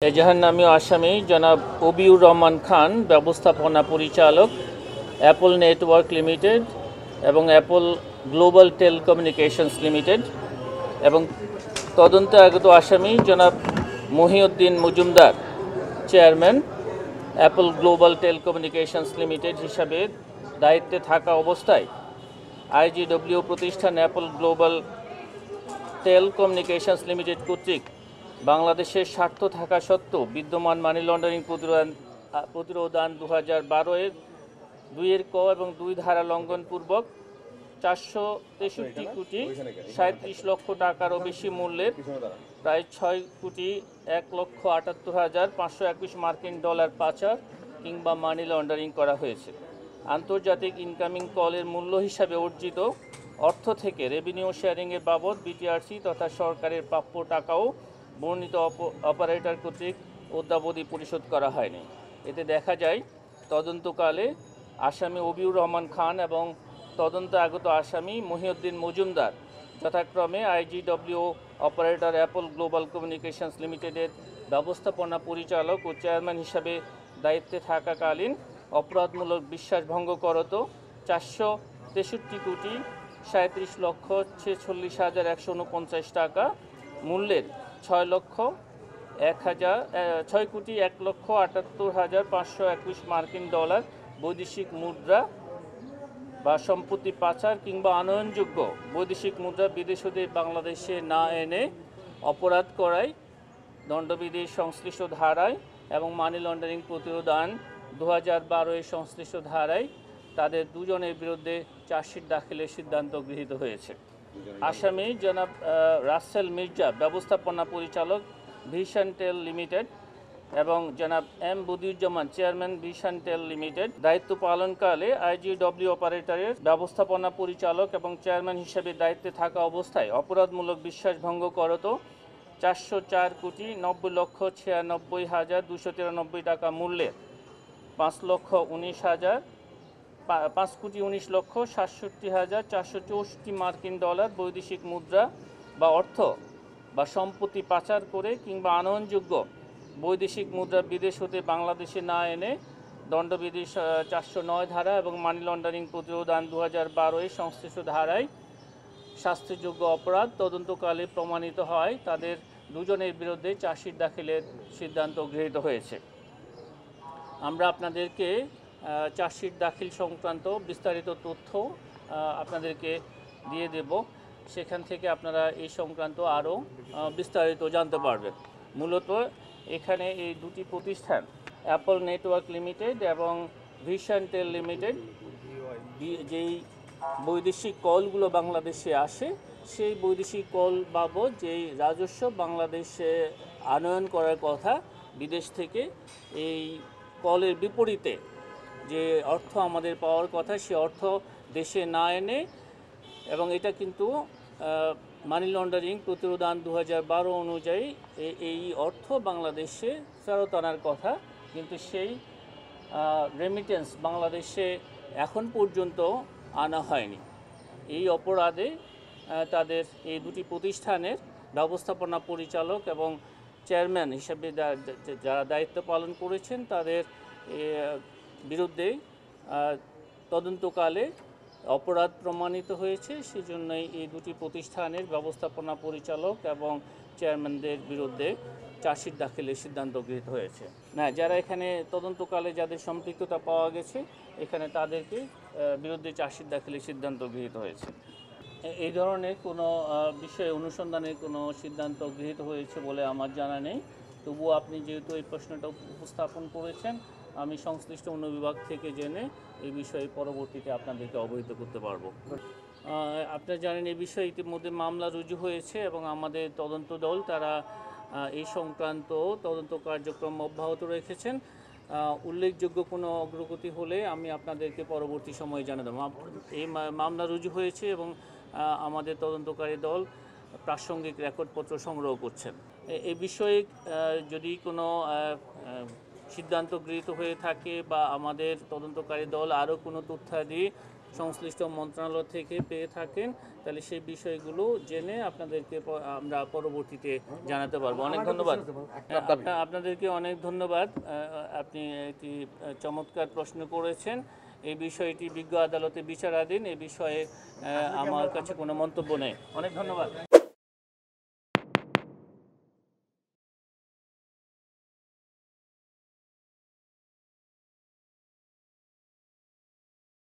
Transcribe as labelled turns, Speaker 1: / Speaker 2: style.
Speaker 1: এজাহার নামীয় আসামি জনাব অবিউর রহমান খান, ব্যবস্থাপনা পরিচালক, অ্যাপল নেটওয়ার্ক লিমিটেড এবং অ্যাপল গ্লোবাল টেলিকমিউনিকেশনস লিমিটেড, এবং তদন্তে আগত আসামি জনাব Mohiuddin Majumdar, chairman, Apple global telecommunications limited হিসাবে দায়িত্বে থাকা অবস্থায় আইজিডব্লিউ প্রতিষ্ঠান অ্যাপল গ্লোবাল টেলিকমিউনিকেশনস লিমিটেড কর্তৃক বাংলাদেশের স্বার্থ থাকা সত্ত্বেও বিদ্যমান মানি লন্ডারিং প্রতিরোধান 2012-এর 2 ক এবং 2 ধারা লঙ্ঘনপূর্বক 463 কোটি 37 লক্ষ টাকারও বেশি মূল্যের প্রায় 6 কোটি 1,78,521 মার্কিন ডলার পাচার কিংবা মানি লন্ডারিং করা হয়েছে। আন্তর্জাতিক ইনকামিং কলের মূল্য হিসাবে অর্জিত অর্থ থেকে রেভিনিউ শেয়ারিংয়ের বাবদ বিটিআরসি তথা সরকারের প্রাপ্য টাকাও বর্ণিত অপারেটর কর্তৃক অদ্যাবধি পরিশোধ করা হয়নি। এতে দেখা যায় তদন্তকালে আসামি অবিউর রহমান খান এবং তদন্তে আগত আসামি মহিউদ্দিন মজুমদার যথাক্রমে IGW operator Apple global communications লিমিটেডের ব্যবস্থাপনা পরিচালক ও চেয়ারম্যান হিসাবে দায়িত্বে থাকাকালীন অপরাধমূলক বিশ্বাসভঙ্গ করত 463 কোটি 37 লক্ষ 46,149 টাকা মূল্যের 6 কোটি 1,78,521 মার্কিন ডলার বৈদেশিক মুদ্রা বা সম্পত্তি পাচার কিংবা আনয়নযোগ্য বৈদেশিক মুদ্রা বিদেশ হতে বাংলাদেশে না এনে অপরাধ করায় দণ্ডবিধির সংশ্লিষ্ট ধারায় এবং মানি লন্ডারিং প্রতিরোধ আইন 2012-এর সংশ্লিষ্ট ধারায় তাদের দুজনের বিরুদ্ধে চার্জশিট দাখিলের সিদ্ধান্ত গৃহীত হয়েছে। আসামি জনাব রাসেল মির্জা, ব্যবস্থাপনা পরিচালক, ভিশন টেল লিমিটেড, এবং জনাব এম বদিউজ্জামান, চেয়ারম্যান, ভিশন টেল লিমিটেড, দায়িত্ব পালনকালে আইজিডব্লিউ অপারেটরের ব্যবস্থাপনা পরিচালক এবং চেয়ারম্যান হিসেবে দায়িত্বে থাকা অবস্থায় অপরাধমূলক বিশ্বাসভঙ্গ করত 404 কোটি 90 লক্ষ 96,293 টাকা মূল্যের 5 কোটি 19 লক্ষ 67,464 মার্কিন ডলার বৈদেশিক মুদ্রা বা অর্থ বা সম্পত্তি পাচার করে কিংবা আনয়নযোগ্য বৈদেশিক মুদ্রা বিদেশ হতে বাংলাদেশে না এনে দণ্ডবিধির 409 ধারা এবং মানি লন্ডারিং প্রতিরোধ আইন 2012-এর সংশ্লিষ্ট ধারায় শাস্তিযোগ্য অপরাধ তদন্তকালে প্রমাণিত হয় তাদের দুজনের বিরুদ্ধে চার্জশিট দাখিলের সিদ্ধান্ত গৃহীত হয়েছে। আমরা আপনাদেরকে চার্জশিট দাখিল সংক্রান্ত বিস্তারিত তথ্য আপনাদেরকে দিয়ে দেব, সেখান থেকে আপনারা এই সংক্রান্ত আরও বিস্তারিত জানতে পারবেন। মূলত এখানে এই দুটি প্রতিষ্ঠান অ্যাপল নেটওয়ার্ক লিমিটেড এবং ভিশন টেল লিমিটেড যেই বৈদেশিক কলগুলো বাংলাদেশে আসে সেই বৈদেশিক কল বাবদ যেই রাজস্ব বাংলাদেশে আনয়ন করার কথা বিদেশ থেকে, এই কলের বিপরীতে যে অর্থ আমাদের পাওয়ার কথা সে অর্থ দেশে না এনে, এবং এটা কিন্তু মানি লন্ডারিং প্রতিরোধ আইন 2012 অনুযায়ী এই অর্থ বাংলাদেশে ফেরত আনার কথা, কিন্তু সেই রেমিটেন্স বাংলাদেশে এখন পর্যন্ত আনা হয়নি। এই অপরাধে তাদের এই দুটি প্রতিষ্ঠানের ব্যবস্থাপনা পরিচালক এবং চেয়ারম্যান হিসেবে যারা দায়িত্ব পালন করেছেন তাদের বিরুদ্ধে তদন্তকালে অপরাধ প্রমাণিত হয়েছে। সেজন্যই এই দুটি প্রতিষ্ঠানের ব্যবস্থাপনা পরিচালক এবং চেয়ারম্যানদের বিরুদ্ধে চার্জশিট দাখিলের সিদ্ধান্ত গৃহীত হয়েছে। না, যারা এখানে তদন্তকালে যাদের সম্পৃক্ততা পাওয়া গেছে এখানে তাদেরকে বিরুদ্ধে চার্জশিট দাখিলের সিদ্ধান্ত গৃহীত হয়েছে। এই ধরনের কোনো বিষয়ে অনুসন্ধানের কোনো সিদ্ধান্ত গৃহীত হয়েছে বলে আমার জানা নেই। তবুও আপনি যেহেতু এই প্রশ্নটা উপস্থাপন করেছেন, আমি সংশ্লিষ্ট অন্য বিভাগ থেকে জেনে এই বিষয়ে পরবর্তীতে আপনাদেরকে অবহিত করতে পারবো। আপনারা জানেন এই বিষয়ে ইতিমধ্যে মামলা রুজু হয়েছে এবং আমাদের তদন্ত দল তারা এই সংক্রান্ত তদন্ত কার্যক্রম অব্যাহত রেখেছেন। উল্লেখযোগ্য কোনো অগ্রগতি হলে আমি আপনাদেরকে পরবর্তী সময়ে জানিয়ে দেব। এই মামলা রুজু হয়েছে এবং আমাদের তদন্তকারী দল প্রাসঙ্গিক রেকর্ডপত্র সংগ্রহ করছেন। এই বিষয়ে যদি কোনো সিদ্ধান্ত গৃহীত হয়ে থাকে বা আমাদের তদন্তকারী দল আরও কোনো তথ্যাদি সংশ্লিষ্ট মন্ত্রণালয় থেকে পেয়ে থাকেন, তাহলে সেই বিষয়গুলো জেনে আপনাদেরকে আমরা পরবর্তীতে জানাতে পারবো। অনেক ধন্যবাদ আপনাদেরকে, অনেক ধন্যবাদ। আপনি একটি চমৎকার প্রশ্ন করেছেন। এই বিষয়টি বিজ্ঞ আদালতে বিচারাধীন, এ বিষয়ে আমার কাছে কোনো মন্তব্য নেই। অনেক ধন্যবাদ।